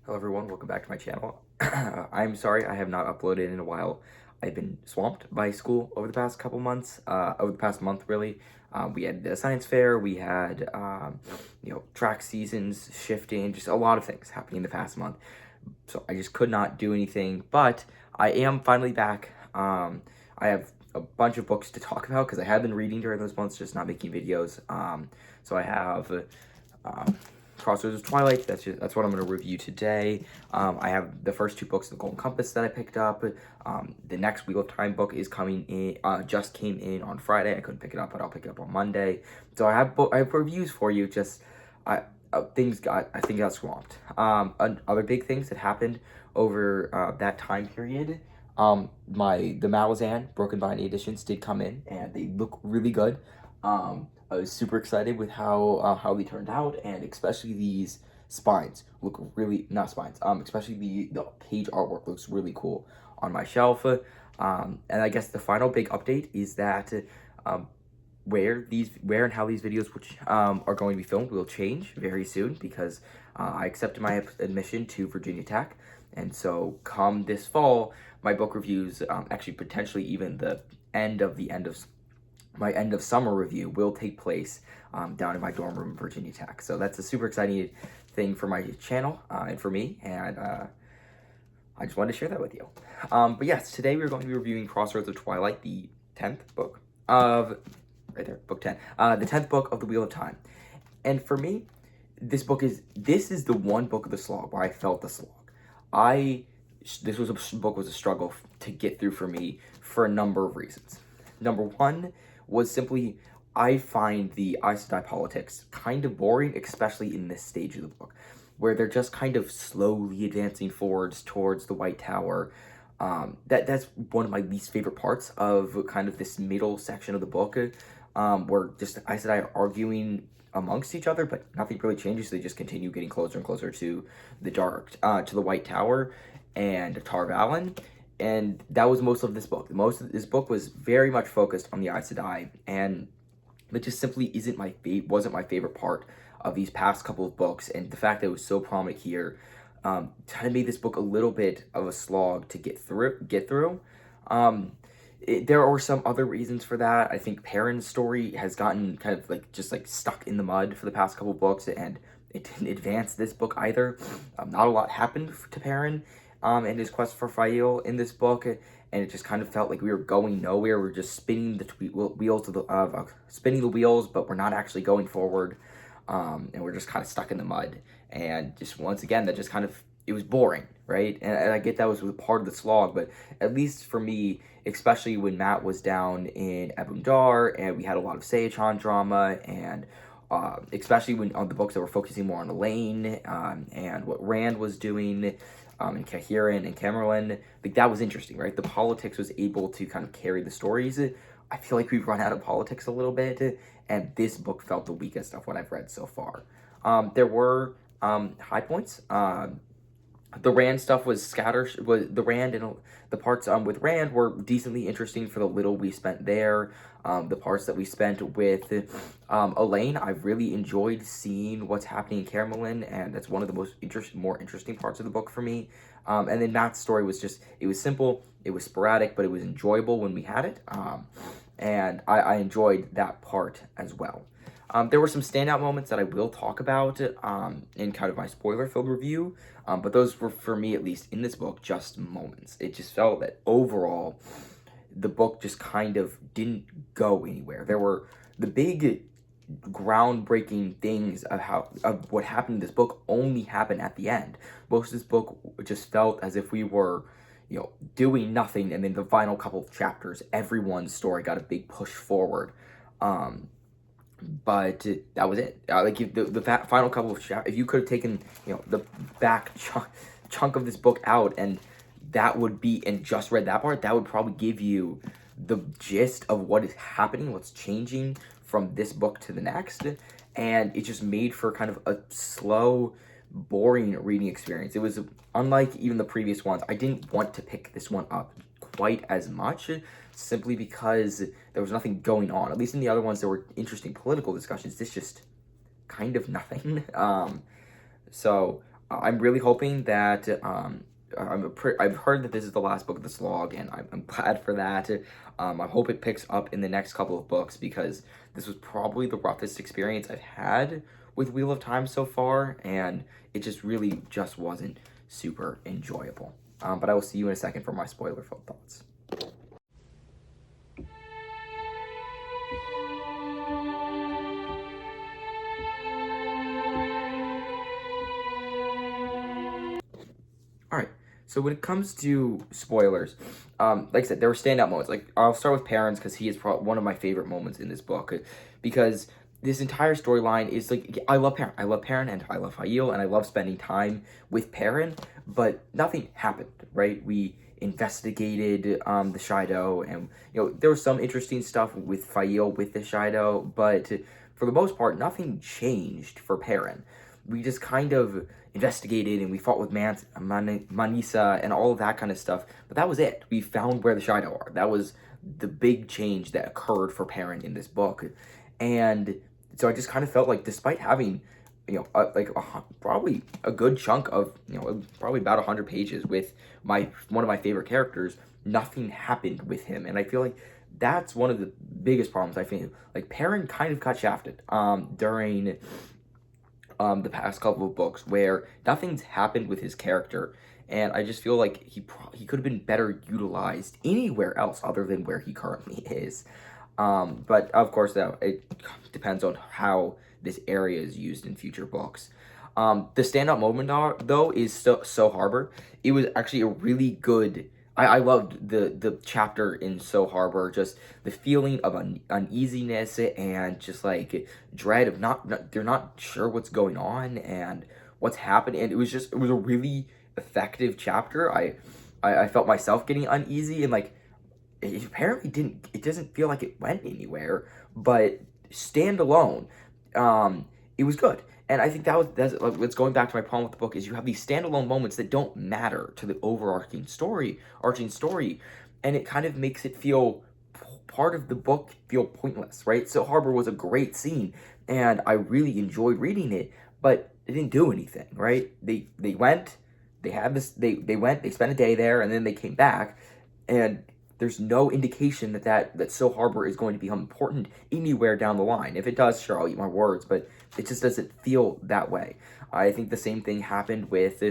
Hello everyone, welcome back to my channel. I'm sorry I have not uploaded in a while. I've been swamped by school over the past couple months, over the past month really. We had the science fair, we had, track seasons shifting, just a lot of things happening in the past month. So I just could not do anything, but I am finally back. I have a bunch of books to talk about because I have been reading during those months, just not making videos. So I have Crossroads of Twilight. That's what I'm going to review today. I have the first two books of the Golden Compass that I picked up. The next Wheel of Time book is coming in. Just came in on Friday. I couldn't pick it up, but I'll pick it up on Monday. So I have reviews for you. Just I things got swamped. Other big things that happened over that time period. The Malazan Broken Binding editions did come in, and they look really good. I was super excited with how they turned out, and especially these spines look really, not spines, especially the page artwork looks really cool on my shelf. And I guess the final big update is that where and how these videos which are going to be filmed will change very soon, because I accepted my admission to Virginia Tech, and so come this fall my book reviews, actually potentially even the end of my end of summer review, will take place down in my dorm room in Virginia Tech. So that's a super exciting thing for my channel and for me, and I just wanted to share that with you. But yes, today we're going to be reviewing Crossroads of Twilight, the 10th book of, right there, book 10, the 10th book of the Wheel of Time. And for me, this is the one book of the slog where I felt the slog. This book was a struggle to get through for me for a number of reasons. Number one was simply, I find the Aes Sedai politics kind of boring, especially in this stage of the book, where they're just kind of slowly advancing forwards towards the White Tower. That's one of my least favorite parts of kind of this middle section of the book, where just Aes Sedai are arguing amongst each other, but nothing really changes. They just continue getting closer and closer to the White Tower and Tar Valon. And that was most of this book. Most of this book was very much focused on the Aes Sedai, and it just simply wasn't my favorite part of these past couple of books. And the fact that it was so prominent here kind of made this book a little bit of a slog to get through. There are some other reasons for that. I think Perrin's story has gotten kind of just stuck in the mud for the past couple of books, and it didn't advance this book either. Not a lot happened to Perrin and his quest for Fael in this book, and it just kind of felt like we were going nowhere. We're just spinning the wheels, but we're not actually going forward, and we're just kind of stuck in the mud. And just once again, that just kind of, it was boring, right? And I get that was part of the slog, but at least for me, especially when Matt was down in Ebundar, and we had a lot of Seichan drama, and especially when on the books that were focusing more on Elaine and what Rand was doing, and Cahiran and Camerlin, that was interesting, right? The politics was able to kind of carry the stories. I feel like we've run out of politics a little bit, and this book felt the weakest of what I've read so far. There were high points. The Rand stuff was the Rand and the parts with Rand were decently interesting for the little we spent there. The parts that we spent with Elaine, I really enjoyed seeing what's happening in Camerlin, and that's one of the more interesting parts of the book for me. And then Matt's story was it was simple, it was sporadic, but it was enjoyable when we had it. And I enjoyed that part as well. There were some standout moments that I will talk about in kind of my spoiler-filled review, but those were, for me at least, in this book, just moments. It just felt that overall, the book just kind of didn't go anywhere. There were the big groundbreaking things of what happened in this book only happened at the end. Most of this book just felt as if we were, doing nothing, and then the final couple of chapters, everyone's story got a big push forward. But that was it. The final couple of chapters, if you could have taken, the back chunk of this book out, and just read that part, that would probably give you the gist of what is happening, what's changing from this book to the next. And it just made for kind of a slow, boring reading experience. It was unlike even the previous ones. I didn't want to pick this one up quite as much, simply because there was nothing going on. At least in the other ones, there were interesting political discussions. This just kind of nothing. So I'm really hoping that I've heard that this is the last book of this log, and I'm glad for that. I hope it picks up in the next couple of books, because this was probably the roughest experience I've had with Wheel of Time so far, and it just really just wasn't super enjoyable. But I will see you in a second for my spoiler-filled thoughts. All right. So when it comes to spoilers, like I said, there were standout moments. Like, I'll start with Perrin's, because he is probably one of my favorite moments in this book, because this entire storyline is like, I love Perrin, and I love Fael, and I love spending time with Perrin, but nothing happened, right? We investigated the Shido, and there was some interesting stuff with Fael with the Shido, but for the most part, nothing changed for Perrin. We just kind of investigated, and we fought with Manisa and all of that kind of stuff. But that was it. We found where the Shido are. That was the big change that occurred for Perrin in this book. And so I just kind of felt like, despite having, probably a good chunk of, probably about 100 pages with one of my favorite characters, nothing happened with him. And I feel like that's one of the biggest problems I feel. Like, Perrin kind of got shafted during the past couple of books, where nothing's happened with his character, and I just feel like he could have been better utilized anywhere else other than where he currently is. But of course, though, it depends on how this area is used in future books. The standout moment, though, is So Harbor. It was actually a really good. I loved the chapter in So Harbor, just the feeling of uneasiness and just like dread of they're not sure what's going on and what's happening. And it was a really effective chapter. I felt myself getting uneasy, and like, it doesn't feel like it went anywhere, but standalone, it was good. And I think that's what's going back to my problem with the book, is you have these standalone moments that don't matter to the overarching story, and it kind of makes it feel, part of the book feel pointless, right? So Harbor was a great scene, and I really enjoyed reading it, but it didn't do anything, right? They went, they spent a day there, and then they came back, and there's no indication that So Harbor is going to become important anywhere down the line. If it does, sure, I'll eat my words, but it just doesn't feel that way. I think the same thing happened with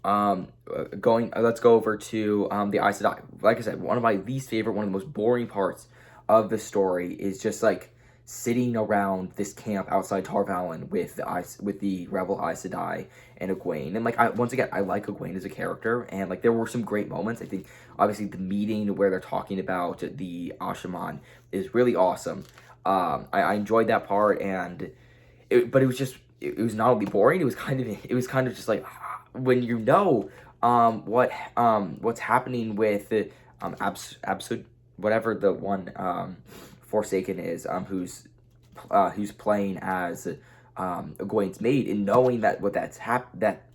let's go over to the Aes Sedai. Like I said, one of my least favorite, one of the most boring parts of the story is just like sitting around this camp outside Tar Valon with the rebel Aes Sedai and Egwene. And like, once again, I like Egwene as a character, and like, there were some great moments. I think obviously the meeting where they're talking about the Ashaman is really awesome. I enjoyed that part, but it was not only boring, it was kind of just like, when what's happening with Absol, whatever the one Forsaken is, who's playing as Egwene's maid, and knowing that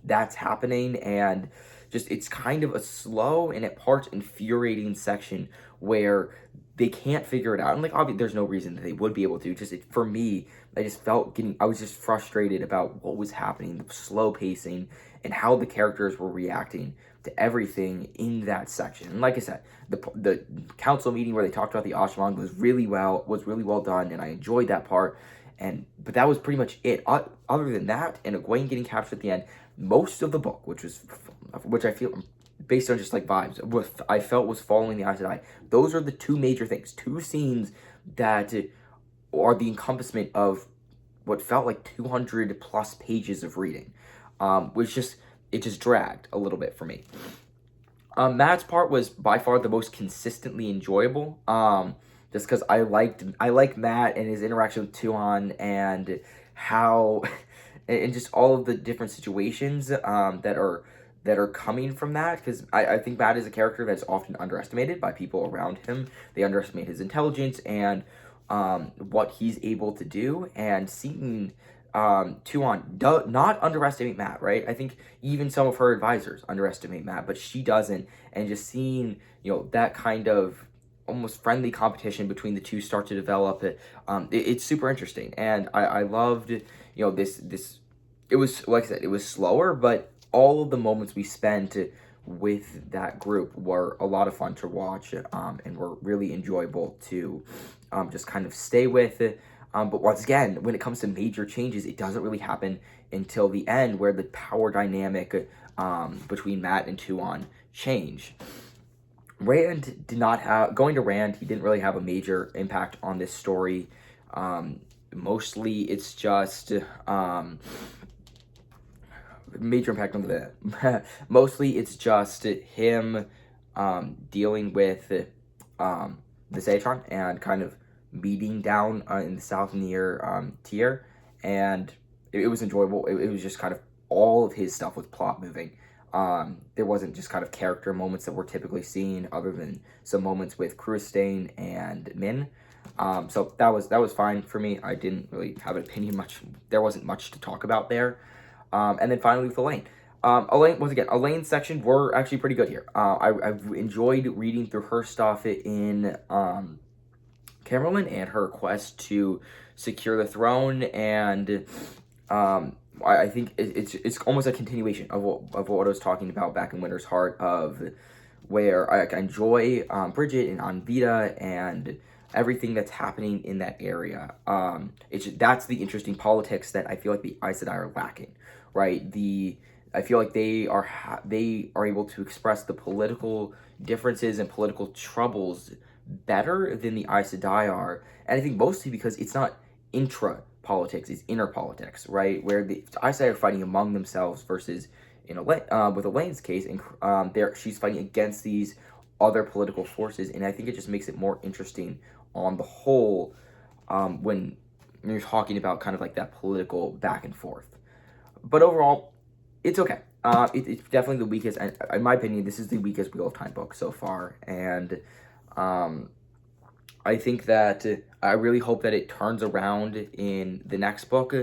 that's happening, and just, it's kind of a slow and at parts infuriating section where they can't figure it out. And like, obviously there's no reason that they would be able to. For me, I was just frustrated about what was happening, the slow pacing, and how the characters were reacting to everything in that section. And like I said, the council meeting where they talked about the Ashman was really well done, and I enjoyed that part. But that was pretty much it. Other than that, and Egwene getting captured at the end, most of the book, which I feel, based on just like vibes, I felt was following the Aes Sedai. Those are the two major things, two scenes that are the encompassment of what felt like 200 plus pages of reading, it just dragged a little bit for me. Matt's part was by far the most consistently enjoyable, just because I like Matt and his interaction with Tuon, and how and just all of the different situations that are coming from that, because I think Matt is a character that's often underestimated by people around him. They underestimate his intelligence and what he's able to do, and seeing Tuon not underestimate Matt, right? I think even some of her advisors underestimate Matt, but she doesn't. And just seeing, that kind of almost friendly competition between the two start to develop, it's super interesting. And I loved, this it was, like I said, it was slower, but all of the moments we spent with that group were a lot of fun to watch, and were really enjoyable to just kind of stay with. But once again, when it comes to major changes, it doesn't really happen until the end, where the power dynamic between Matt and Tuon change. Rand did not have, going to Rand, he didn't really have a major impact on this story. Mostly it's just major impact on the mostly it's just him dealing with the Satron and kind of meeting down in the south near Tyr, and it was enjoyable. It was just kind of all of his stuff with plot moving. There wasn't just kind of character moments that we're typically seen, other than some moments with Krustain and Min. So that was fine for me. I didn't really have an opinion much. There wasn't much to talk about there. And then finally with Elaine. Elaine, once again, Elaine's section were actually pretty good here. I've enjoyed reading through her stuff in Camerlin and her quest to secure the throne, and I think it's almost a continuation of what I was talking about back in Winter's Heart, of where I enjoy Bridget and Anvita and everything that's happening in that area. That's the interesting politics that I feel like the Aes Sedai are lacking, right? I feel like they are able to express the political differences and political troubles better than the Aes Sedai are, and I think mostly because it's not intra politics, it's inner politics, right? Where the Aes Sedai are fighting among themselves versus with Elaine's case, and she's fighting against these other political forces, and I think it just makes it more interesting on the whole when you're talking about kind of like that political back and forth. But overall, it's okay. It's definitely the weakest, and in my opinion, this is the weakest Wheel of Time book so far, and I think that I really hope that it turns around in the next book,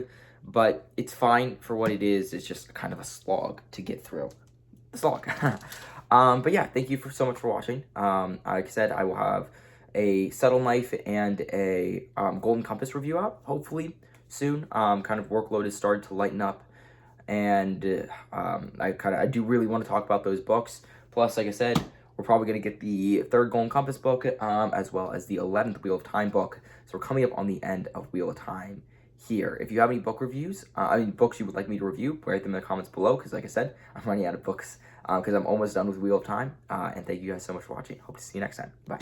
but it's fine for what it is. It's just kind of a slog to get through. The slog. But yeah, thank you so much for watching. Like I said, I will have a Subtle Knife and a Golden Compass review out, hopefully soon. Kind of workload is starting to lighten up, and I do really want to talk about those books. Plus, like I said, we're probably going to get the third Golden Compass book, as well as the 11th Wheel of Time book. So we're coming up on the end of Wheel of Time here. If you have any book reviews, books you would like me to review, write them in the comments below, because like I said, I'm running out of books, because I'm almost done with Wheel of Time. And thank you guys so much for watching. Hope to see you next time. Bye.